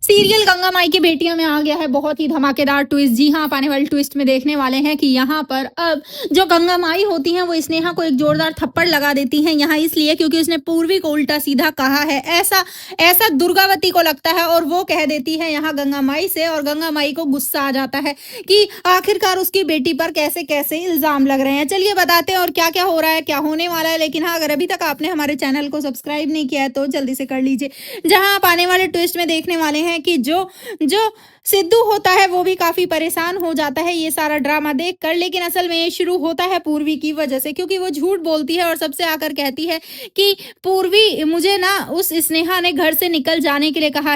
Serial Ganga माई की बेटियों में आ गया है बहुत ही धमाकेदार ट्विस्ट। जी हाँ, आप आने वाले ट्विस्ट में देखने वाले हैं कि यहाँ पर अब जो गंगा माई होती हैं वो स्नेहा को एक जोरदार थप्पड़ लगा देती हैं। यहाँ इसलिए क्योंकि उसने पूर्वी को उल्टा सीधा कहा है। ऐसा ऐसा दुर्गावती को लगता है और वो कह देती है यहाँ गंगा माई से, और गंगा माई को गुस्सा आ जाता है कि आखिरकार उसकी बेटी पर कैसे कैसे इल्जाम लग रहे हैं। चलिए बताते हैं और क्या क्या हो रहा है, क्या होने वाला है। लेकिन हाँ, अगर अभी तक आपने हमारे चैनल को सब्सक्राइब नहीं किया है तो जल्दी से कर लीजिए। जहाँ आप आने वाले ट्विस्ट में देखने वाले हैं कि जो जो सिद्धू होता है वो भी काफी परेशान हो जाता है ये सारा ड्रामा देखकर। लेकिन असल में ये शुरू होता है पूर्वी की वजह से, क्योंकि वो झूठ बोलती है और सबसे आकर कहती है कि पूर्वी, मुझे ना उस स्नेहा ने घर से निकल जाने के लिए कहा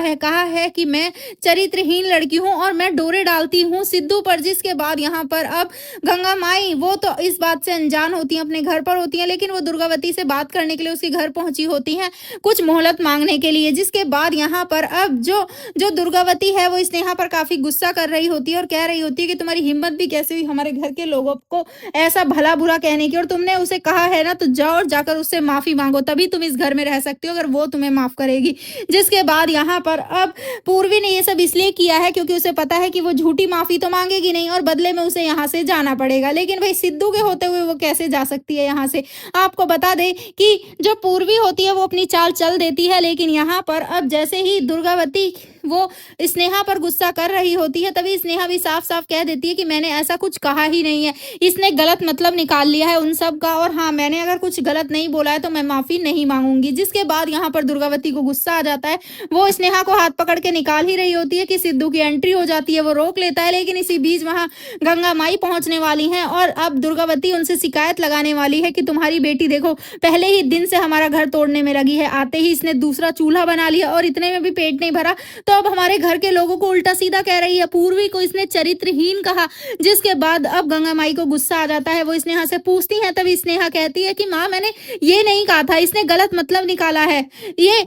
है कि मैं चरित्रहीन लड़की हूँ और मैं डोरे डालती हूँ सिद्धू पर। जिसके बाद यहाँ पर अब गंगा माई वो तो इस बात से अनजान होती हैं, अपने घर पर होती हैं, लेकिन वो दुर्गावती से बात करने के लिए उसके घर पहुंची होती हैं, कुछ मोहलत मांगने के लिए। जिसके बाद यहाँ पर अब जो जो दुर्गावती है वो स्नेहा पर काफी गुस्सा कर रही होती है और कह रही होती है कि तुम्हारी हिम्मत भी कैसे हुई हमारे घर के लोगों को ऐसा भला बुरा कहने की, और तुमने उसे कहा है ना तो जाओ और जाकर उससे माफी मांगो, तभी तुम इस घर में रह सकती हो अगर वो तुम्हें माफ करेगी। जिसके बाद यहाँ पर अब पूर्वी ने ये सब इसलिए किया है क्योंकि उसे पता है कि वो झूठी माफी तो मांगेगी नहीं और बदले में उसे यहाँ से जाना पड़ेगा। लेकिन भाई सिद्धू के होते हुए वो कैसे जा सकती है यहाँ से। आपको बता दे कि जो पूर्वी होती है वो अपनी चाल चल देती है, लेकिन यहाँ पर अब जैसे ही दुर्गावती वो स्नेहा पर गुस्सा कर रही होती है तभी स्नेहा भी साफ साफ कह देती है कि मैंने ऐसा कुछ कहा ही नहीं है, इसने गलत मतलब निकाल लिया है उन सब का, और हाँ, मैंने अगर कुछ गलत नहीं बोला है तो मैं माफी नहीं मांगूंगी। जिसके बाद यहाँ पर दुर्गावती को गुस्सा आ जाता है, वो स्नेहा को हाथ पकड़ के निकाल ही रही होती है कि सिद्धू की एंट्री हो जाती है, वो रोक लेता है। लेकिन इसी बीच वहां गंगा माई पहुंचने वाली हैं और अब दुर्गावती उनसे शिकायत लगाने वाली है कि तुम्हारी बेटी देखो पहले ही दिन से हमारा घर तोड़ने में लगी है, आते ही इसने दूसरा चूल्हा बना लिया और इतने में भी पेट नहीं भरा तो अब हमारे घर के लोगों को उल्टा सीधा कह रही है, पूर्वी को इसने चरित्रहीन कहा। जिसके बाद अब गंगा माई को गुस्सा आ जाता है, वो स्नेहा से पूछती है, तभी स्नेहा कहती है कि माँ मैंने ये नहीं कहा था, इसने गलत मतलब निकाला है, ये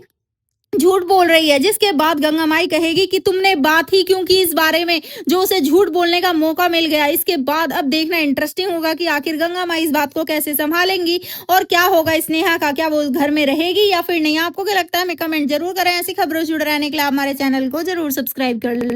झूठ बोल रही है। जिसके बाद गंगा माई कहेगी कि तुमने बात ही क्यों की इस बारे में, जो उसे झूठ बोलने का मौका मिल गया। इसके बाद अब देखना इंटरेस्टिंग होगा कि आखिर गंगा माई इस बात को कैसे संभालेंगी और क्या होगा स्नेहा का, क्या वो घर में रहेगी या फिर नहीं। आपको क्या लगता है, हमें कमेंट जरूर करें। ऐसी खबरों से जुड़े रहने के लिए आप हमारे चैनल को जरूर सब्सक्राइब कर लें।